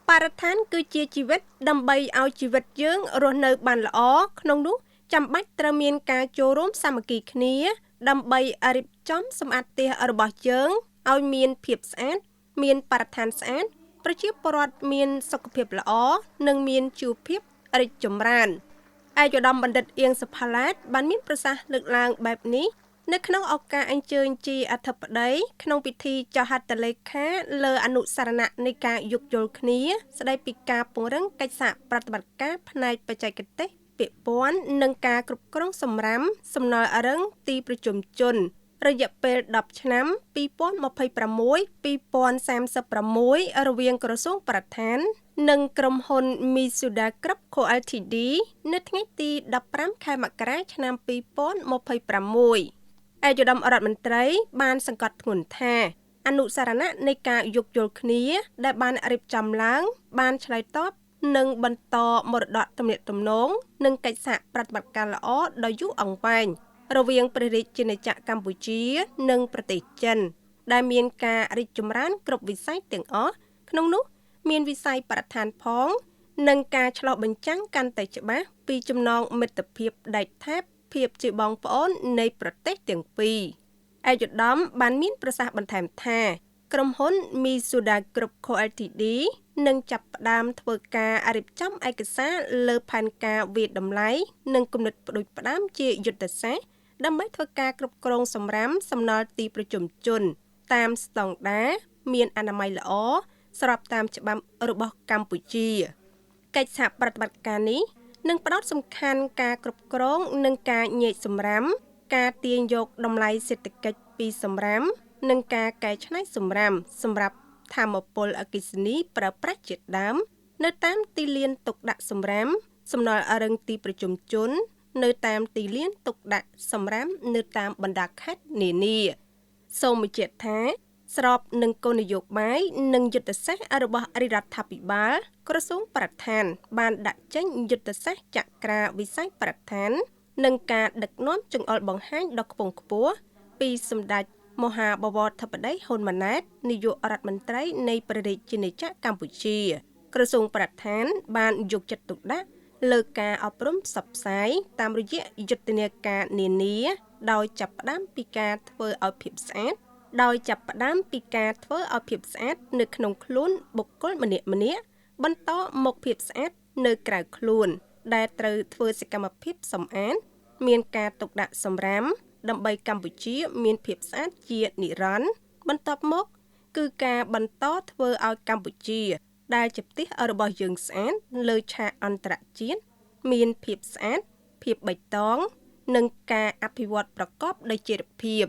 បរិស្ថានគឺជាជីវិតដើម្បីឲ្យជីវិតយើងរស់នៅបានល្អក្នុងនោះចាំបាច់ត្រូវមានការចូលរួមសាមគ្គីគ្នាដើម្បីរៀបចំសម្អាតផ្ទះរបស់យើងឲ្យមានភាពស្អាតមានបរិស្ថានស្អាតប្រជាពលរដ្ឋមានសុខភាពល្អនិងមានជីវភាពរីកចម្រើនឯកឧត្តមបណ្ឌិតអៀងសុផាឡែតបានមានប្រសាសន៍លើកឡើងបែបនេះនៅក្នុងឱកាសអញ្ជើញជាអធិបតីក្នុងពិធីចុះហត្ថលេខាលើអនុស្សរណៈនៃការយោគយល់គ្នាស្ដីពីការពង្រឹងកិច្ចសហប្រតិបត្តិការផ្នែកបច្ចេកទេសពាក់ព័ន្ធនិងការគ្រប់គ្រងសំរាមសំណល់រឹងទីប្រជុំជនរយៈពេល10ឆ្នាំ2026-2036រវាងក្រសួងបរិស្ថាននិងក្រុមហ៊ុន Mitsuda Group Co Ltd នៅថ្ងៃទី15ខែមករាឆ្នាំ2026ឯកឧត្តមរដ្ឋមន្ត្រីបានសង្កត់ធ្ងន់ថាអនុស្សរណៈនៃការយោគយល់គ្នាដែលបានរៀបចំឡើងបានឆ្លើយតបនិងបន្តមរតកទំនាក់ទំនងនិងកិច្ចសហប្រតិបត្តិការល្អដ៏យូរអង្វែងរវាងព្រះរាជាណាចក្រកម្ពុជានិងប្រទេសចិនដែលមានការរីកចម្រើនគ្រប់វិស័យទាំងអស់ក្នុងនោះមានវិស័យបរិស្ថានផងនិងការឆ្លុះបញ្ចាំងកាន់តែច្បាស់ពីចំណងមិត្តភាពដែកថែបភាពជាបងប្អូននៃប្រទេសទាំងពីរឯកឧត្តមបានមានប្រសាសន៍បន្ថែមថាក្រុមហ៊ុន Mitsuda Group Co Ltd នឹងចាប់ផ្ដើមធ្វើការរៀបចំឯកសារលើផែនការវិយតម្លៃនិងគំនិតផ្ដួចផ្ដើមជាយុទ្ធសាស្ត្រដើម្បីធ្វើការគ្រប់គ្រងសំរាមសំណល់ទីប្រជុំជនតាមស្តង់ដារមានអនាម័យល្អស្របតាមច្បាប់របស់កម្ពុជាកិច្ចសហប្រតិបត្តិការនេះនឹងផ្ដោតសំខាន់ការគ្រប់គ្រងនិងការញែកសំរាមការទាញយកតម្លៃសេដ្ឋកិច្ចពីសំរាមនិងការកែច្នៃសំរាមសម្រាប់ថាមពលអគ្គិសនីប្រើប្រាស់ជាដើមនៅតាមទីលានទុកដាក់សំរាមសំណល់រឹងទីប្រជុំជននៅតាមទីលានទុកដាក់សំរាមនៅតាមបណ្ដាខេត្តនានាសូមបញ្ជាក់ថាស្របនឹងគោលនយោបាយនិងយុទ្ធសាស្ត្ររបស់រដ្ឋាភិបាលក្រសួងបរិស្ថានបានដាក់ចេញយុទ្ធសាស្ត្រចក្រាវិស័យបរិស្ថាននិងការដឹកនាំចង្អុលបង្ហាញដ៏ខ្ពង់ខ្ពស់ពីសម្ដេចមហាបវរធិបតីហ៊ុនម៉ាណែតនាយករដ្ឋមន្ត្រីនៃព្រះរាជាណាចក្រកម្ពុជាក្រសួងបរិស្ថានបានយកចិត្តទុកដាក់លើការអប់រំផ្សព្វផ្សាយតាមរយៈយុទ្ធនាការនានាដោយចាប់ផ្ដើមពីការធ្វើឲ្យភាពស្អាតនៅក្នុងខ្លួនបុគ្គលម្នាក់ៗបន្តមកភាពស្អាតនៅក្រៅខ្លួនដែលត្រូវធ្វើសកម្មភាពសម្អាតមានការទុកដាក់សម្រាមដើម្បីកម្ពុជាមានភាពស្អាតជានិរន្តរ៍បន្ទាប់មកគឺការបន្តធ្វើឲ្យកម្ពុជាដែលជាប្រទេសរបស់យើងស្អាតលើឆាកអន្តរជាតិមានភាពស្អាតភាពបៃតងនិងការអភិវឌ្ឍប្រកបដោយចីរភាព